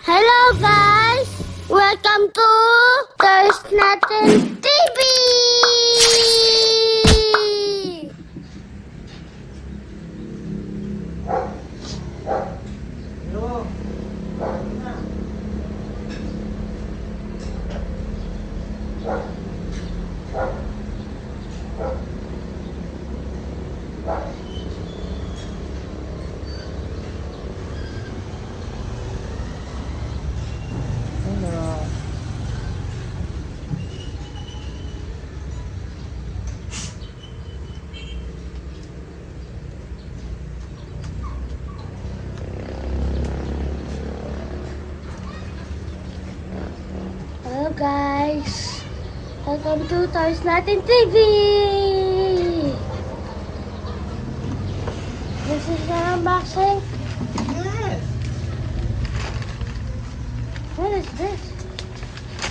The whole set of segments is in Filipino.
Hello guys! Welcome to There's Nothing TV! Hello. Hello guys! Welcome to There's Nothing TV! This is the unboxing. Yes. What is this?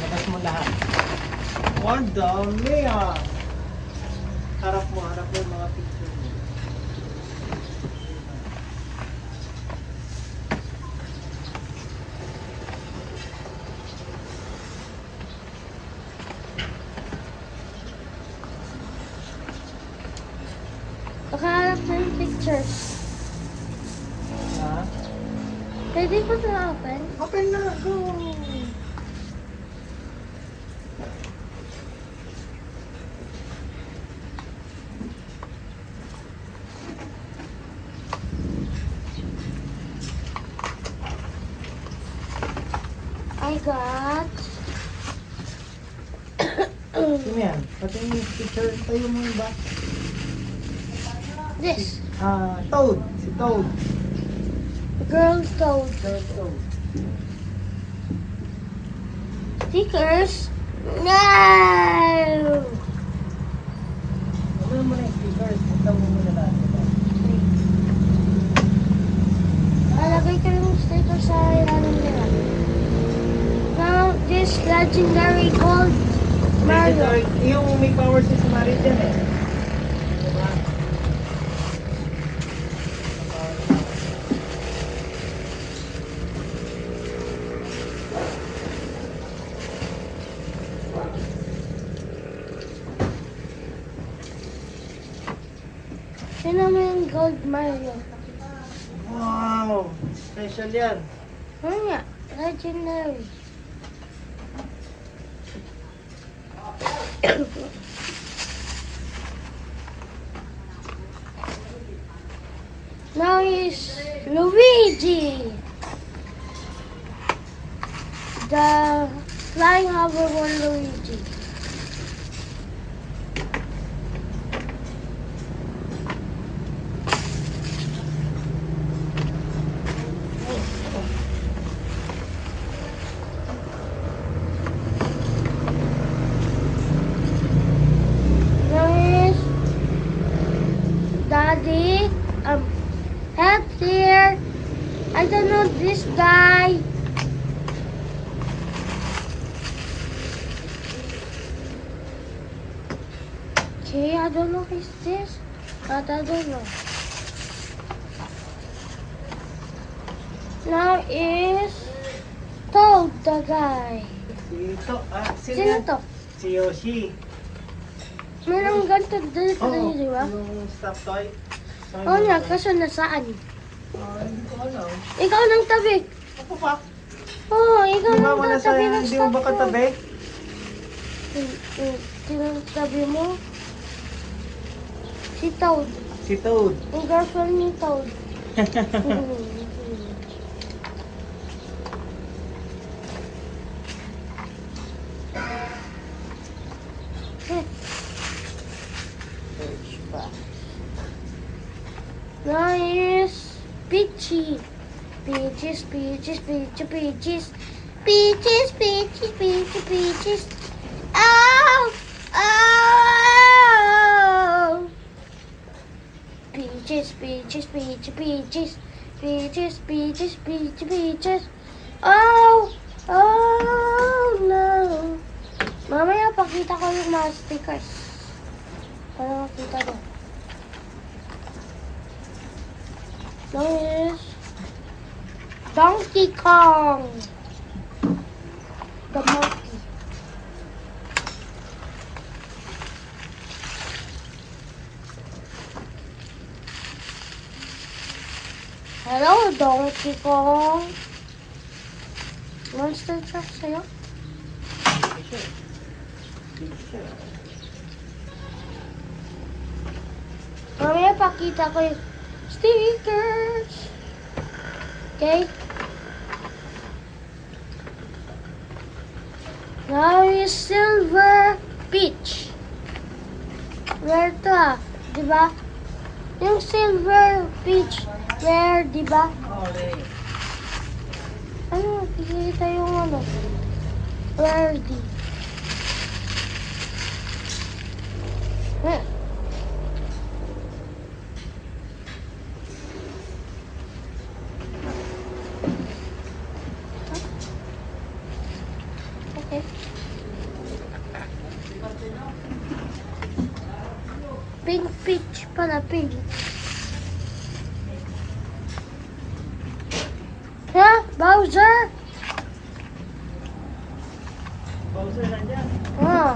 Labas mo lahat. Oh, ang dami ah. Harap mo yung mga picture mo. Nakaharap na yung pictures. Ha? Pwede po na open? Open na. Go. I got... Sino yan? Pati yung picture. Tayo mo yung ba? this. Toad. Si Toad. Girl Toad. Toad. Stickers? No! Ano mo na yung stickers? Punta mo muna natin. Alagay ko yung sticker sa ilalim nila. Now, this legendary gold Mario. Yung may power si Mario dyan eh. Diba? Sino mo yung gold Mario? Wow! Special yan. Ano nga? Legendary. Now is Luigi. The flying hover one Luigi. Now is Daddy. Help here. I don't know this guy. Okay, I don't know who's this, but I don't know. Now is Toad the guy. Sino to? Si Yoshi. Merong ganito dito Oo, di ba? yung stuffed toy. Oo nga, kaso nasaan? Hindi ko alam. Ikaw nang tabi. Ako pa. Oo, ikaw Di ba nang wala tatabi ng hindi mo ba stop katabi? Sino tabi mo? Si Toad. Si Toad. Yung girlfriend ni Toad. Nice. Peachy. Peaches, peaches, peaches, peaches. Peaches, peaches, peaches, peaches. Oh! Oh! Peaches, peaches, peaches, peaches. Peaches, peaches, peaches, peaches. Oh! Oh no! Mamaya pakita ko yung mga stickers. Para makita mo. Now is Donkey Kong. the monkey. Hello, Donkey Kong. Monster truck sa'yo? Mamaya pakita ko yung stickers. Okay? Now is Silver Peach. Rare to diba? Yung Silver Peach, rare, diba? Ano, kikita yung ano? Rare di. Okay. Pink peach pala, pink. Ha? Bowser? Bowser nandyan. Huh.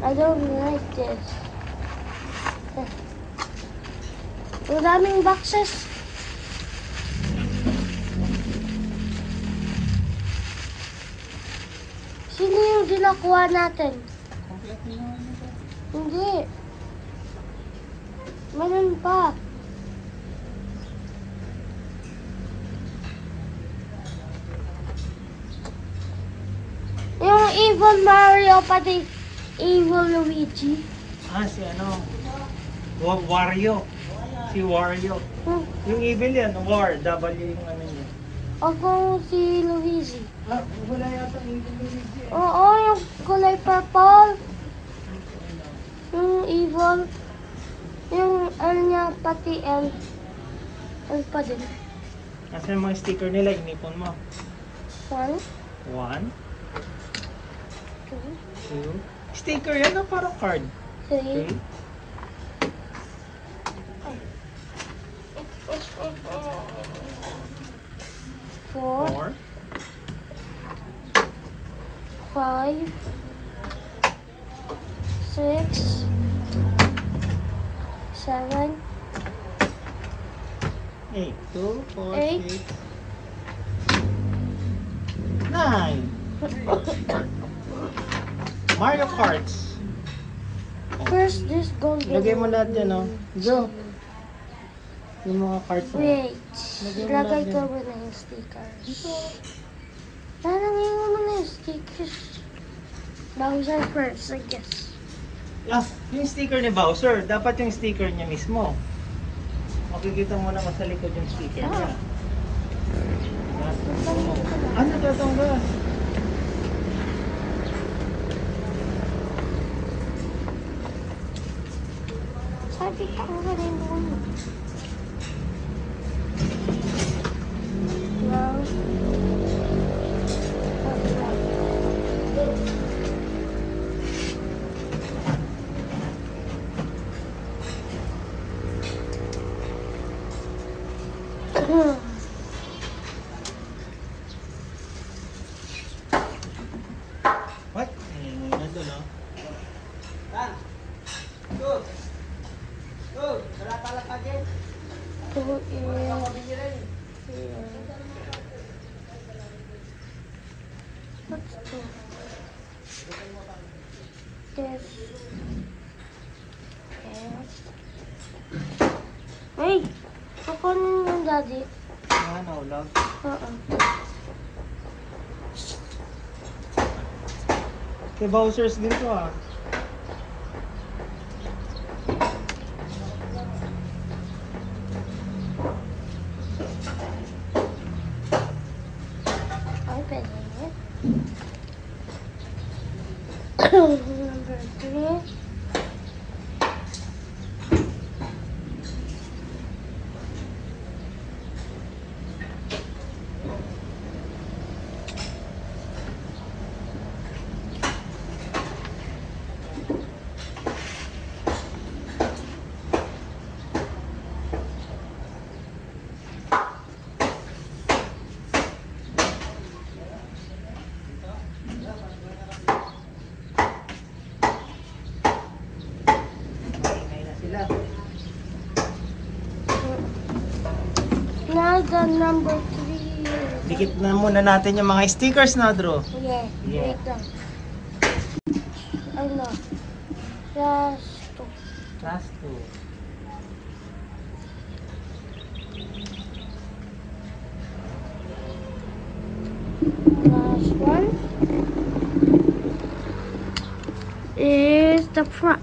I don't like this. Ang daming boxes. Sino yung dinakuha natin? Complete na naman ito. Hindi. Meron pa. Yung Evil Mario pati Evil Luigi. Si ano? Wario. Si Wario. Yung evil yan, War. W yung ano niya. Ako si Luigi. Wala yata yung evil Luigi. Oo, yung kulay purple. Yung evil. Yung ano niya, pati L. L pa din. Kasi yung mga sticker nila, inipon mo. 1, 1, 2, 2. Sticker yan o parang card? 3. 3. 4, 4. 5, 6, 7, 8. 2, 4, 8. 6. 9. Mario Karts. First, this golden. Lagay mo lahat yan, no? Go. Yung mga cards mo. Wait. Lagay mo Ilagay lahat ko yan. muna yung stickers. Lalagay ko muna yung stickers. Bowser first, I guess. Yung sticker ni Bowser, dapat yung sticker niya mismo. Makikita mo naman sa likod yung sticker niya. Ano tatanggal? Sabi ko nga rin doon. Now, What? Nandun, no? two is what's two? This. Hey, kukunin yung daddy. Ano, love? Oo. Kay Bowser's din to, ah. Open it. Number 3. the number 3. Dikit na muna natin yung mga stickers na, Drew. Yeah, Yeah. wait lang. Ano? Last 2. Last 2. Last one is the front.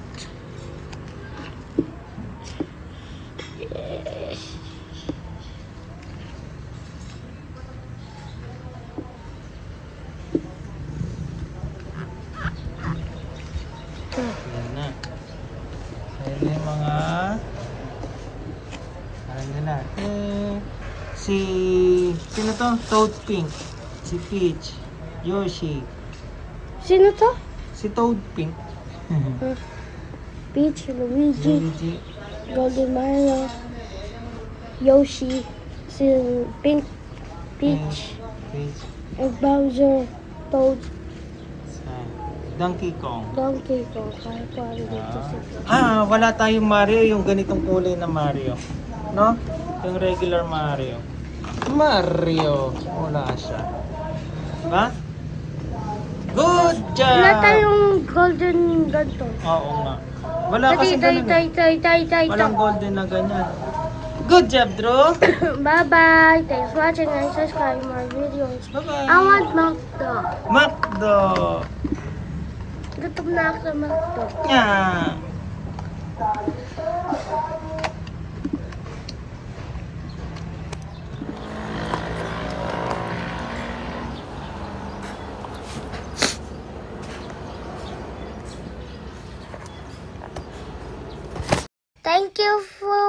Yan na. Ayan na yung mga... Alam nila. Sino to? Toad Pink. Si Peach. Yoshi. Sino to? Si Toad Pink. Peach, Luigi, Luigi. Golden Mario, Yoshi, si Pink, Peach, Peach. and Bowser, Toad, Donkey Kong. Donkey Kong. Kaya po ano dito si Wala tayong Mario, yung ganitong kulay na Mario. No? Yung regular Mario. Mario. Wala siya. Ha? Good job! Wala tayong golden ganito. Oo nga. Wala kasi ganun. Walang golden na ganyan. Good job, Drew! Bye-bye. Thanks for watching and subscribe my videos. Bye-bye! I want McDo. McDo! Gutom na ako sa McDo. Yeah! Thank you for